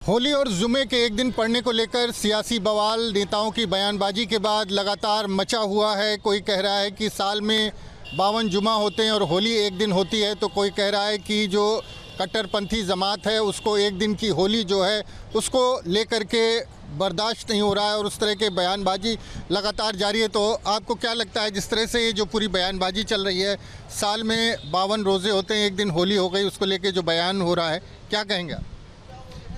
होली और जुमे के एक दिन पड़ने को लेकर सियासी बवाल, नेताओं की बयानबाजी के बाद लगातार मचा हुआ है। कोई कह रहा है कि साल में 52 जुमा होते हैं और होली एक दिन होती है, तो कोई कह रहा है कि जो कट्टरपंथी जमात है उसको एक दिन की होली जो है उसको लेकर के बर्दाश्त नहीं हो रहा है और उस तरह के बयानबाजी लगातार जारी है। तो आपको क्या लगता है, जिस तरह से ये जो पूरी बयानबाजी चल रही है, साल में 52 रोज़े होते हैं, एक दिन होली हो गई, उसको लेकर जो बयान हो रहा है, क्या कहेंगे आप?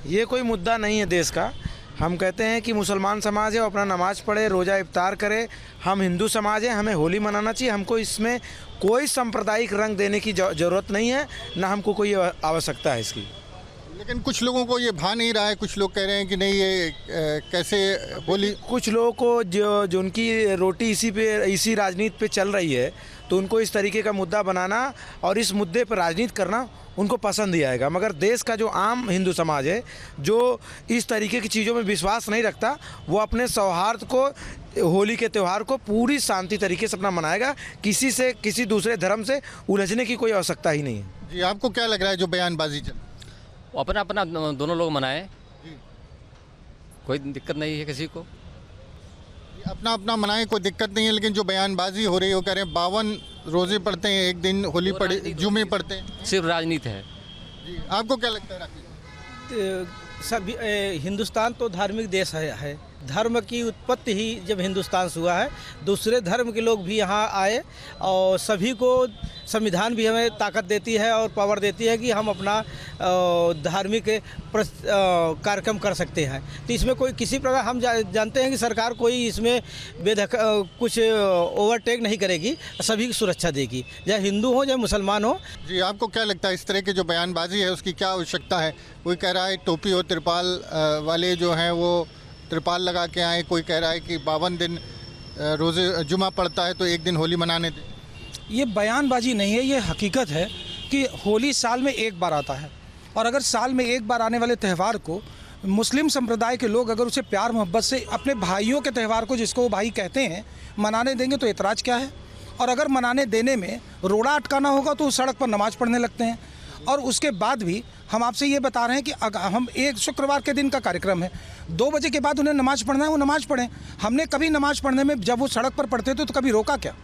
ये कोई मुद्दा नहीं है देश का। हम कहते हैं कि मुसलमान समाज है, वो अपना नमाज पढ़े, रोज़ा इफ्तार करे। हम हिंदू समाज है, हमें होली मनाना चाहिए। हमको इसमें कोई सांप्रदायिक रंग देने की ज़रूरत नहीं है, ना हमको कोई आवश्यकता है इसकी। लेकिन कुछ लोगों को ये भा नहीं रहा है। कुछ लोग कह रहे हैं कि नहीं, ये कैसे होली। कुछ लोगों को जो उनकी रोटी इसी राजनीति पे चल रही है, तो उनको इस तरीके का मुद्दा बनाना और इस मुद्दे पर राजनीति करना उनको पसंद ही आएगा। मगर देश का जो आम हिंदू समाज है, जो इस तरीके की चीज़ों में विश्वास नहीं रखता, वो अपने सौहार्द को, होली के त्यौहार को पूरी शांति तरीके से अपना मनाएगा। किसी दूसरे धर्म से उलझने की कोई आवश्यकता ही नहीं है। जी, आपको क्या लग रहा है जो बयानबाजी चल? अपना अपना दोनों लोग मनाएं, कोई दिक्कत नहीं है किसी को। अपना अपना मनाएं, कोई दिक्कत नहीं है, लेकिन जो बयानबाजी हो रही है वो कह रहे हैं 52 रोज़े पढ़ते हैं, एक दिन होली पड़े, जुमे पढ़ते हैं। सिर्फ राजनीति है। जी, आपको क्या लगता है राकेश? सभी हिंदुस्तान तो धार्मिक देश है। धर्म की उत्पत्ति ही जब हिंदुस्तान से हुआ है, दूसरे धर्म के लोग भी यहाँ आए और सभी को संविधान भी हमें ताकत देती है और पावर देती है कि हम अपना धार्मिक कार्यक्रम कर सकते हैं। तो इसमें कोई किसी प्रकार, हम जानते हैं कि सरकार कोई इसमें कुछ ओवरटेक नहीं करेगी, सभी की सुरक्षा देगी, चाहे हिंदू हो चाहे मुसलमान हो। जी, आपको क्या लगता है इस तरह की जो बयानबाजी है उसकी क्या आवश्यकता है? कोई कह रहा है टोपी और तिरपाल वाले जो हैं वो तिरपाल लगा के आए, कोई कह रहा है कि 52 दिन रोज़े जुमा पड़ता है तो एक दिन होली मनाने दें। ये बयानबाजी नहीं है, ये हकीकत है कि होली साल में एक बार आता है, और अगर साल में एक बार आने वाले त्यौहार को मुस्लिम संप्रदाय के लोग अगर उसे प्यार मोहब्बत से अपने भाइयों के त्यौहार को, जिसको वो भाई कहते हैं, मनाने देंगे तो एतराज़ क्या है? और अगर मनाने देने में रोड़ा अटकाना होगा तो सड़क पर नमाज़ पढ़ने लगते हैं। और उसके बाद भी हम आपसे ये बता रहे हैं कि हम एक शुक्रवार के दिन का कार्यक्रम है, 2 बजे के बाद उन्हें नमाज़ पढ़ना है, वो नमाज़ पढ़ें। हमने कभी नमाज़ पढ़ने में जब वो सड़क पर पढ़ते थे तो कभी रोका क्या?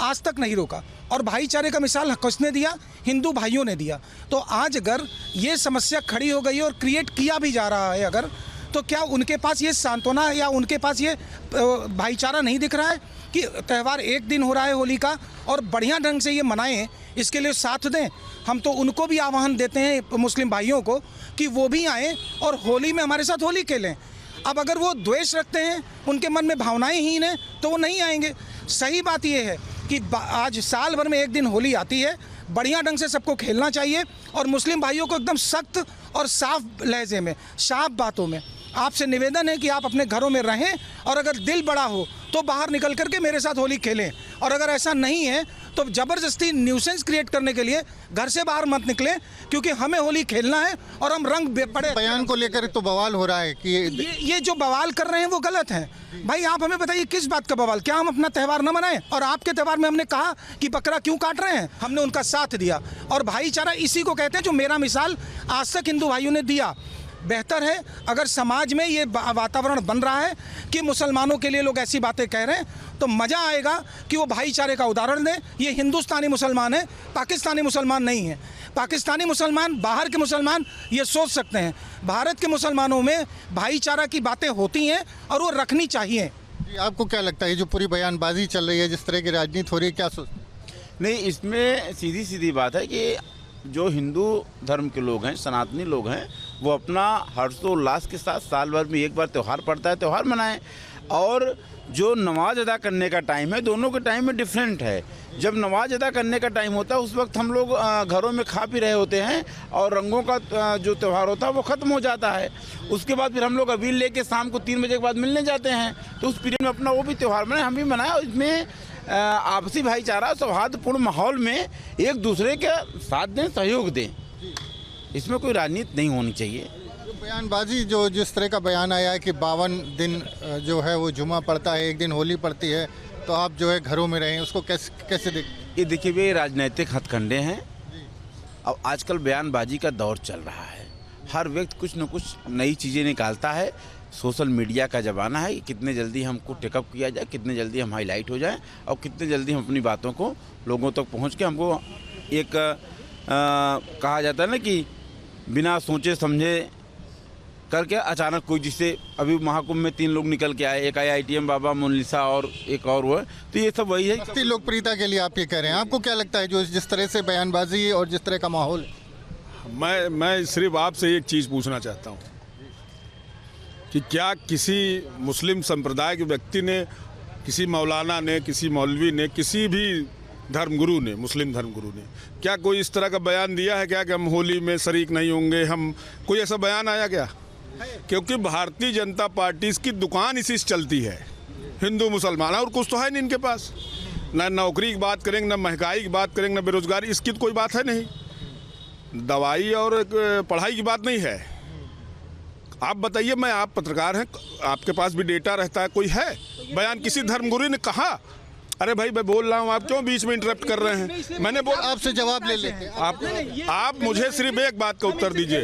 आज तक नहीं रोका। और भाईचारे का मिसाल किसने दिया? हिंदू भाइयों ने दिया। तो आज अगर ये समस्या खड़ी हो गई और क्रिएट किया भी जा रहा है अगर, तो क्या उनके पास ये सांत्वना या उनके पास ये भाईचारा नहीं दिख रहा है कि त्यौहार एक दिन हो रहा है होली का और बढ़िया ढंग से ये मनाएं, इसके लिए साथ दें? हम तो उनको भी आह्वान देते हैं, मुस्लिम भाइयों को, कि वो भी आएँ और होली में हमारे साथ होली खेलें। अब अगर वो द्वेष रखते हैं, उनके मन में भावनाएं हीन हैं, तो वो नहीं आएंगे। सही बात ये है कि आज साल भर में एक दिन होली आती है, बढ़िया ढंग से सबको खेलना चाहिए। और मुस्लिम भाइयों को एकदम सख्त और साफ लहजे में, साफ बातों में आपसे निवेदन है कि आप अपने घरों में रहें, और अगर दिल बड़ा हो तो बाहर निकल करके मेरे साथ होली खेलें। और अगर ऐसा नहीं है तो ज़बरदस्ती न्यूसेंस क्रिएट करने के लिए घर से बाहर मत निकलें, क्योंकि हमें होली खेलना है और हम रंग पड़े। बयान को लेकर तो बवाल हो रहा है कि ये जो बवाल कर रहे हैं वो गलत है। भाई आप हमें बताइए किस बात का बवाल? क्या हम अपना त्यौहार न मनाएं? और आपके त्यौहार में हमने कहा कि बकरा क्यों काट रहे हैं? हमने उनका साथ दिया। और भाईचारा इसी को कहते हैं, जो मेरा मिसाल आज तक हिंदू भाइयों ने दिया। बेहतर है अगर समाज में ये वातावरण बन रहा है कि मुसलमानों के लिए लोग ऐसी बातें कह रहे हैं, तो मज़ा आएगा कि वो भाईचारे का उदाहरण दें। ये हिंदुस्तानी मुसलमान है, पाकिस्तानी मुसलमान नहीं है। पाकिस्तानी मुसलमान, बाहर के मुसलमान ये सोच सकते हैं, भारत के मुसलमानों में भाईचारा की बातें होती हैं और वो रखनी चाहिए। जी, आपको क्या लगता है जो पूरी बयानबाजी चल रही है, जिस तरह की राजनीति हो रही है, क्या सोचते हैं? नहीं, इसमें सीधी बात है कि जो हिंदू धर्म के लोग हैं, सनातनी लोग हैं, वो अपना हर्षोल्लास के साथ साल भर में एक बार त्यौहार पड़ता है, त्यौहार मनाएं। और जो नमाज अदा करने का टाइम है, दोनों के टाइम में डिफरेंट है। जब नमाज अदा करने का टाइम होता है उस वक्त हम लोग घरों में खा पी रहे होते हैं और रंगों का जो त्यौहार होता है वो ख़त्म हो जाता है। उसके बाद फिर हम लोग अबीर लेके शाम को 3 बजे के बाद मिलने जाते हैं, तो उस पीरियड में अपना वो भी त्यौहार मनाएं, हम भी मनाएं। इसमें आपसी भाईचारा, सौहार्दपूर्ण माहौल में एक दूसरे के साथ दें, सहयोग दें। इसमें कोई राजनीति नहीं होनी चाहिए। बयानबाजी जो जिस तरह का बयान आया है कि 52 दिन जो है वो जुमा पड़ता है, एक दिन होली पड़ती है, तो आप जो है घरों में रहें, उसको कैसे देखते? ये देखिए, वे राजनीतिक हथकंडे हैं। अब आजकल बयानबाजी का दौर चल रहा है हर व्यक्ति कुछ न कुछ नई चीज़ें निकालता है। सोशल मीडिया का ज़माना है, कितने जल्दी हमको टेकअप किया जाए, कितने जल्दी हम हाईलाइट हो जाएं और कितने जल्दी हम अपनी बातों को लोगों तक पहुंच के हमको एक कहा जाता है ना कि बिना सोचे समझे करके अचानक कोई, जिससे अभी महाकुंभ में 3 लोग निकल के आए, एक आया ITM बाबा, मोनालिसा और एक और वो है, तो ये सब वही है। सस्ती लोकप्रियता के लिए आप ये कह रहे हैं, आपको क्या लगता है जो जिस तरह से बयानबाजी और जिस तरह का माहौल? मैं सिर्फ आपसे एक चीज़ पूछना चाहता हूँ कि क्या किसी मुस्लिम संप्रदाय के व्यक्ति ने, किसी मौलाना ने, किसी मौलवी ने, किसी भी धर्मगुरु ने, मुस्लिम धर्मगुरु ने, क्या कोई इस तरह का बयान दिया है क्या कि हम होली में शरीक नहीं होंगे? हम कोई ऐसा बयान आया क्या? क्योंकि भारतीय जनता पार्टी की दुकान इसी से चलती है, हिंदू मुसलमान, और कुछ तो है नहीं इनके पास। ना नौकरी की बात करेंगे, ना महंगाई की बात करेंगे, ना बेरोजगारी, इसकी तो कोई बात है नहीं। दवाई और पढ़ाई की बात नहीं है। आप बताइए, मैं, आप पत्रकार हैं, आपके पास भी डेटा रहता है, कोई है बयान किसी धर्मगुरु ने कहा? अरे भाई मैं बोल रहा हूँ, आप क्यों बीच में इंटरप्ट कर रहे हैं? मैंने आपसे जवाब ले लेते हैं। आप मुझे सिर्फ एक बात का उत्तर दीजिए।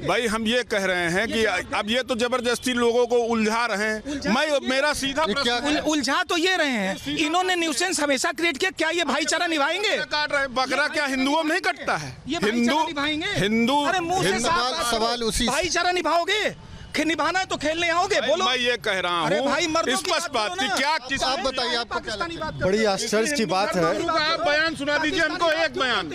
भाई हम ये कह रहे हैं कि अब ये तो जबरदस्ती लोगों को उलझा रहे हैं। मैं, मेरा सीधा प्रश्न, उलझा तो ये रहे हैं, इन्होंने न्यूसेंस हमेशा क्रिएट किया। क्या ये भाईचारा निभाएंगे? काट रहे बकरा क्या हिंदुओं में नहीं कटता है? हिंदू अरे मुंह से सवाल उसी, भाईचारा निभाओगे, निभाना है तो खेलने आओगे, बोलो। मैं ये कह रहा हूँ स्पष्ट बात की क्या किस, आप बताइए आपको क्या लगता है? बड़ी आश्चर्य की बात है। आप बयान सुना दीजिए हमको, एक बयान।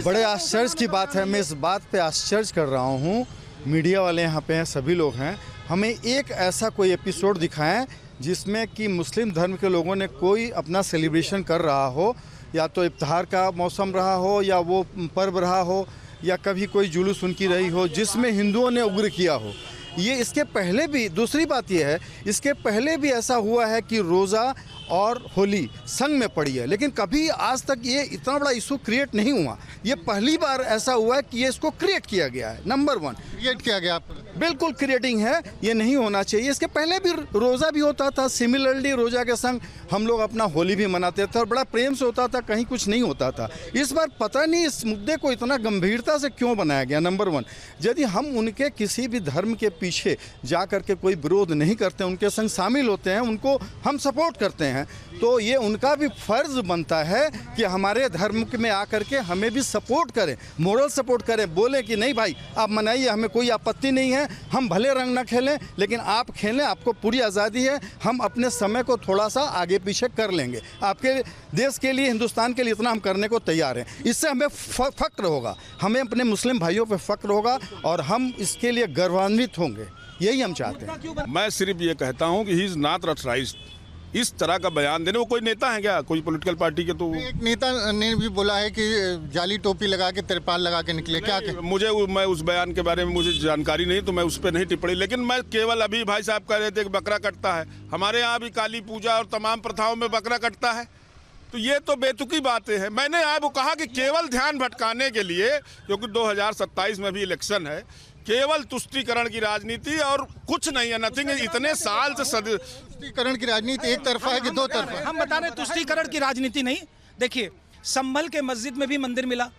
बड़े आश्चर्य की बात है। मैं इस बात पे आश्चर्य कर रहा हूँ, मीडिया वाले यहाँ पे हैं, सभी लोग हैं, हमें एक ऐसा कोई एपिसोड दिखाएं जिसमें कि मुस्लिम धर्म के लोगों ने कोई अपना सेलिब्रेशन कर रहा हो, या तो इफ्तार का मौसम रहा हो, या वो पर्व रहा हो, या कभी कोई जुलूस उनकी रही हो जिसमें हिंदुओं ने उग्र किया हो। ये इसके पहले भी, दूसरी बात ये है, इसके पहले भी ऐसा हुआ है कि रोज़ा और होली संग में पड़ी है, लेकिन कभी आज तक ये इतना बड़ा इशू क्रिएट नहीं हुआ। ये पहली बार ऐसा हुआ है कि ये इसको क्रिएट किया गया है। नंबर 1 क्रिएट किया गया, बिल्कुल क्रिएटिंग है, ये नहीं होना चाहिए। इसके पहले भी रोज़ा भी होता था, सिमिलरली रोज़ा के संग हम लोग अपना होली भी मनाते थे और बड़ा प्रेम से होता था, कहीं कुछ नहीं होता था। इस बार पता नहीं इस मुद्दे को इतना गंभीरता से क्यों बनाया गया। नंबर 1, यदि हम उनके किसी भी धर्म के पीछे जा कर के कोई विरोध नहीं करते, उनके संग शामिल होते हैं, उनको हम सपोर्ट करते हैं, तो ये उनका भी फर्ज बनता है कि हमारे धर्म में आकर के हमें भी सपोर्ट करें, मोरल सपोर्ट करें, बोलें कि नहीं भाई आप मनाइए, हमें कोई आपत्ति नहीं है, हम भले रंग ना खेलें लेकिन आप खेलें, आपको पूरी आज़ादी है, हम अपने समय को थोड़ा सा आगे पीछे कर लेंगे, आपके देश के लिए, हिंदुस्तान के लिए इतना हम करने को तैयार हैं। इससे हमें फ़ख्र होगा, हमें अपने मुस्लिम भाइयों पर फ़ख्र होगा और हम इसके लिए गर्वान्वित होंगे, यही हम चाहते हैं। मैं सिर्फ ये कहता हूँ कि ही इज़ नॉट ऑथराइज्ड इस तरह का बयान देने। वो कोई नेता है क्या, कोई पॉलिटिकल पार्टी के? तो एक नेता ने भी बोला है कि जाली टोपी लगा के, तिरपाल लगा के निकले, क्या मैं उस बयान के बारे में मुझे जानकारी नहीं, तो मैं उस पर नहीं टिप्पणी, लेकिन मैं केवल अभी भाई साहब कह रहे थे कि बकरा कटता है, हमारे यहाँ भी काली पूजा और तमाम प्रथाओं में बकरा कटता है, तो ये तो बेतुकी बातें हैं। मैंने आपको कहा कि केवल ध्यान भटकाने के लिए, क्योंकि 2027 में भी इलेक्शन है, केवल तुष्टीकरण की राजनीति और कुछ नहीं है, नथिंग। इतने साल से तुष्टीकरण की राजनीति एक तरफा है कि दो तरफा? हम बता रहे तुष्टीकरण की राजनीति नहीं। देखिए, संभल के मस्जिद में भी मंदिर मिला,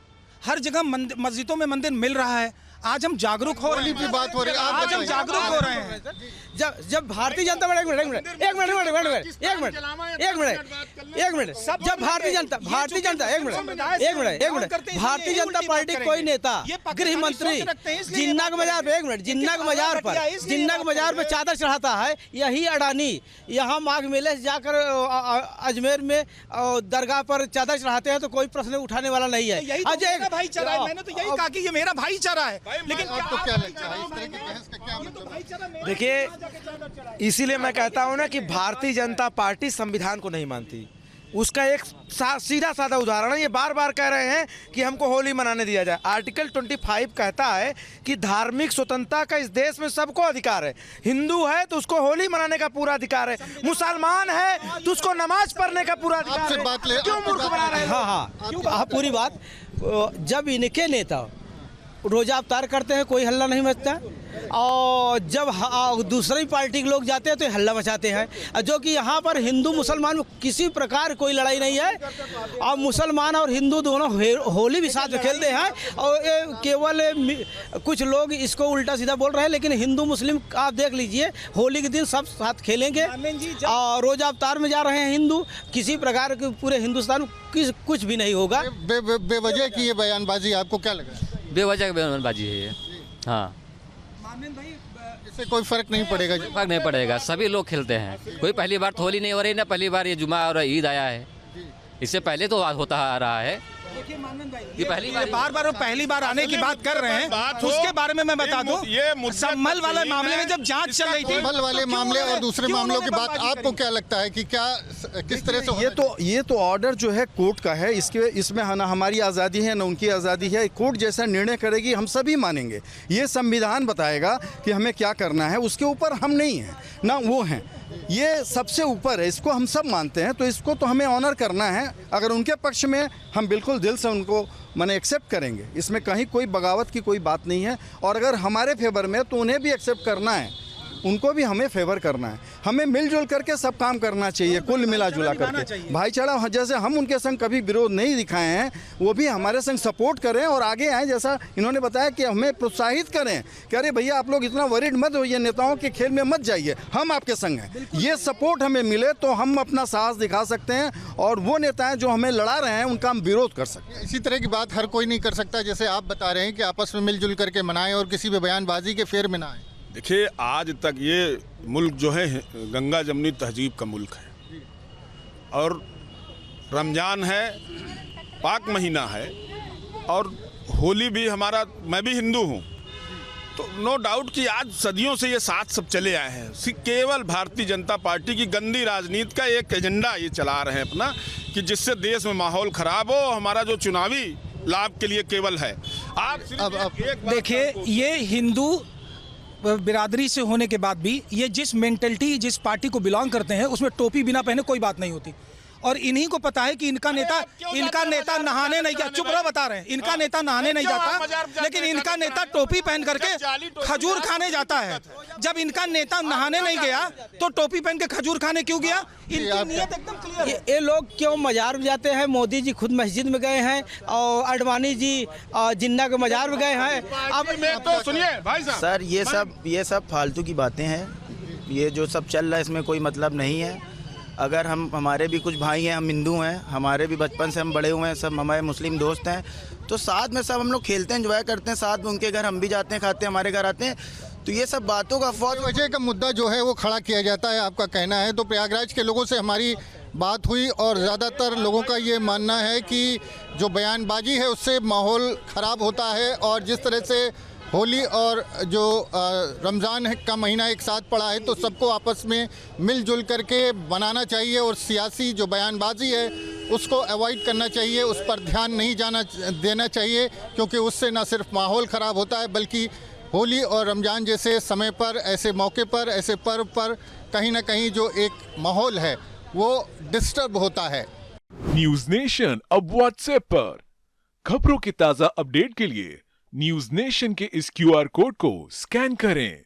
हर जगह मस्जिदों में मंदिर मिल रहा है। आज हम जागरूक हो रहे हैं, बात हो रही है, आज हम जागरूक हो रहे हैं। जब भारतीय जनता पार्टी, एक मिनट, जब भारतीय जनता पार्टी कोई नेता, गृह मंत्री जिन्ना के मजार पे चादर चढ़ाता है, यही अडानी यहाँ माघ मेले से जाकर अजमेर में दरगाह पर चादर चढ़ाते हैं, तो कोई प्रश्न उठाने वाला नहीं है। भाईचारा है, मैंने तो यही कहा कि ये मेरा भाईचारा है, लेकिन आपको क्या लगता है इस तरह की बहस का क्या मतलब? देखिए, इसीलिए मैं कहता हूं ना कि भारतीय जनता पार्टी संविधान को नहीं मानती। उसका एक सीधा साधा उदाहरण है, ये बार बार कह रहे हैं कि हमको होली मनाने दिया जाए। आर्टिकल 25 कहता है कि धार्मिक स्वतंत्रता का इस देश में सबको अधिकार है। हिंदू है तो उसको होली मनाने का पूरा अधिकार है, मुसलमान है तो उसको नमाज पढ़ने का पूरा अधिकार है। क्यों मूर्ख बना रहे हैं? हाँ, पूरी बात। जब इनके नेता रोजा अवतार करते हैं, कोई हल्ला नहीं मचता, और जब दूसरी पार्टी के लोग जाते हैं तो हल्ला मचाते हैं, जो कि यहाँ पर हिंदू मुसलमान में किसी प्रकार कोई लड़ाई नहीं है। और मुसलमान और हिंदू दोनों होली भी साथ में खेलते हैं। और ये केवल कुछ लोग इसको उल्टा सीधा बोल रहे हैं, लेकिन हिंदू मुस्लिम आप देख लीजिए, होली के दिन सब साथ खेलेंगे। और रोजा अवतार में जा रहे हैं हिंदू, किसी प्रकार के पूरे हिंदुस्तान में कुछ भी नहीं होगा। बेवजह की ये बयानबाजी आपको क्या लगा? बेवजह बयानबाजी है ये। हाँ, इससे कोई फर्क नहीं पड़ेगा? फर्क नहीं पड़ेगा, सभी लोग खेलते हैं। कोई पहली बार तो होली नहीं हो रही ना, पहली बार ये जुमा और ईद आया है। इससे पहले तो होता आ रहा है, ये पहली बार बार पहली बार आने की बात कर रहे हैं। उसके बारे में मैं बता दूं, ये संभल वाले मामले में जब जांच चल रही थी, संभल वाले मामले और दूसरे मामलों की बात आपको क्या लगता है कि क्या किस तरह से ये तो ऑर्डर जो है कोर्ट का है, इसमें ना हमारी आज़ादी है ना उनकी आज़ादी है। कोर्ट जैसा निर्णय करेगी हम सभी मानेंगे। ये संविधान बताएगा कि हमें क्या करना है, उसके ऊपर हम नहीं हैं ना वो हैं, ये सबसे ऊपर है, इसको हम सब मानते हैं। तो इसको तो हमें ऑनर करना है। अगर उनके पक्ष में हम बिल्कुल दिल से उनको माने एक्सेप्ट करेंगे, इसमें कहीं कोई बगावत की कोई बात नहीं है। और अगर हमारे फेवर में तो उन्हें भी एक्सेप्ट करना है, उनको भी हमें फेवर करना है। हमें मिलजुल करके सब काम करना चाहिए, कुल मिला जुला करके भाईचारा। जैसे हम उनके संग कभी विरोध नहीं दिखाए हैं, वो भी हमारे संग सपोर्ट करें और आगे आएँ। जैसा इन्होंने बताया कि हमें प्रोत्साहित करें कि अरे भैया आप लोग इतना वरीड मत होइए, नेताओं के खेल में मत जाइए, हम आपके संग हैं। ये सपोर्ट हमें मिले तो हम अपना साहस दिखा सकते हैं और वो नेताएं जो हमें लड़ा रहे हैं उनका हम विरोध कर सकते हैं। इसी तरह की बात हर कोई नहीं कर सकता, जैसे आप बता रहे हैं कि आपस में मिलजुल करके मनाएं और किसी भी बयानबाजी के फेर में ना आए। देखिए, आज तक ये मुल्क जो है गंगा जमनी तहजीब का मुल्क है और रमज़ान है, पाक महीना है और होली भी हमारा, मैं भी हिंदू हूँ, तो नो डाउट कि आज सदियों से ये साथ सब चले आए हैं। केवल भारतीय जनता पार्टी की गंदी राजनीति का एक एजेंडा ये चला रहे हैं अपना, कि जिससे देश में माहौल खराब हो, हमारा जो चुनावी लाभ के लिए केवल है। आप देखिए, ये हिंदू बिरादरी से होने के बाद भी ये जिस मेंटलिटी, जिस पार्टी को बिलोंग करते हैं, उसमें टोपी बिना पहने कोई बात नहीं होती। और इन्हीं को पता है कि इनका नेता नहाने नहीं जाता। चुप रहो, बता रहे हैं, इनका नेता नहाने नहीं जाता, लेकिन इनका नेता टोपी पहन करके खजूर खाने जाता है। जब इनका नेता नहाने नहीं गया तो टोपी पहन के खजूर खाने क्यों गया? इनकी नीयत एकदम क्लियर है। ये लोग क्यों मजार में जाते हैं? मोदी जी खुद मस्जिद में गए हैं और अडवाणी जी जिन्ना के मजार में गए हैं। अब तो सुनिए भाई साहब, सर ये सब फालतू की बातें हैं। ये जो सब चल रहा है इसमें कोई मतलब नहीं है। अगर हमारे भी कुछ भाई हैं, हम हिंदू हैं, हमारे भी बचपन से हम बड़े हुए हैं, सब हमारे मुस्लिम दोस्त हैं, तो साथ में सब हम लोग खेलते हैं, एंजॉय करते हैं, साथ में उनके घर हम भी जाते हैं, खाते हैं, हमारे घर आते हैं। तो ये सब बातों का वजह का मुद्दा जो है वो खड़ा किया जाता है, आपका कहना है। तो प्रयागराज के लोगों से हमारी बात हुई और ज़्यादातर लोगों का ये मानना है कि जो बयानबाजी है उससे माहौल ख़राब होता है। और जिस तरह से होली और जो रमज़ान का महीना एक साथ पड़ा है, तो सबको आपस में मिलजुल करके बनाना चाहिए और सियासी जो बयानबाजी है उसको अवॉइड करना चाहिए, उस पर ध्यान नहीं देना चाहिए, क्योंकि उससे न सिर्फ माहौल ख़राब होता है बल्कि होली और रमज़ान जैसे समय पर, ऐसे मौके पर, ऐसे पर्व पर कहीं ना कहीं जो एक माहौल है वो डिस्टर्ब होता है। न्यूज़ नेशन अब व्हाट्सएप पर खबरों की ताज़ा अपडेट के लिए न्यूज़ नेशन के इस QR कोड को स्कैन करें।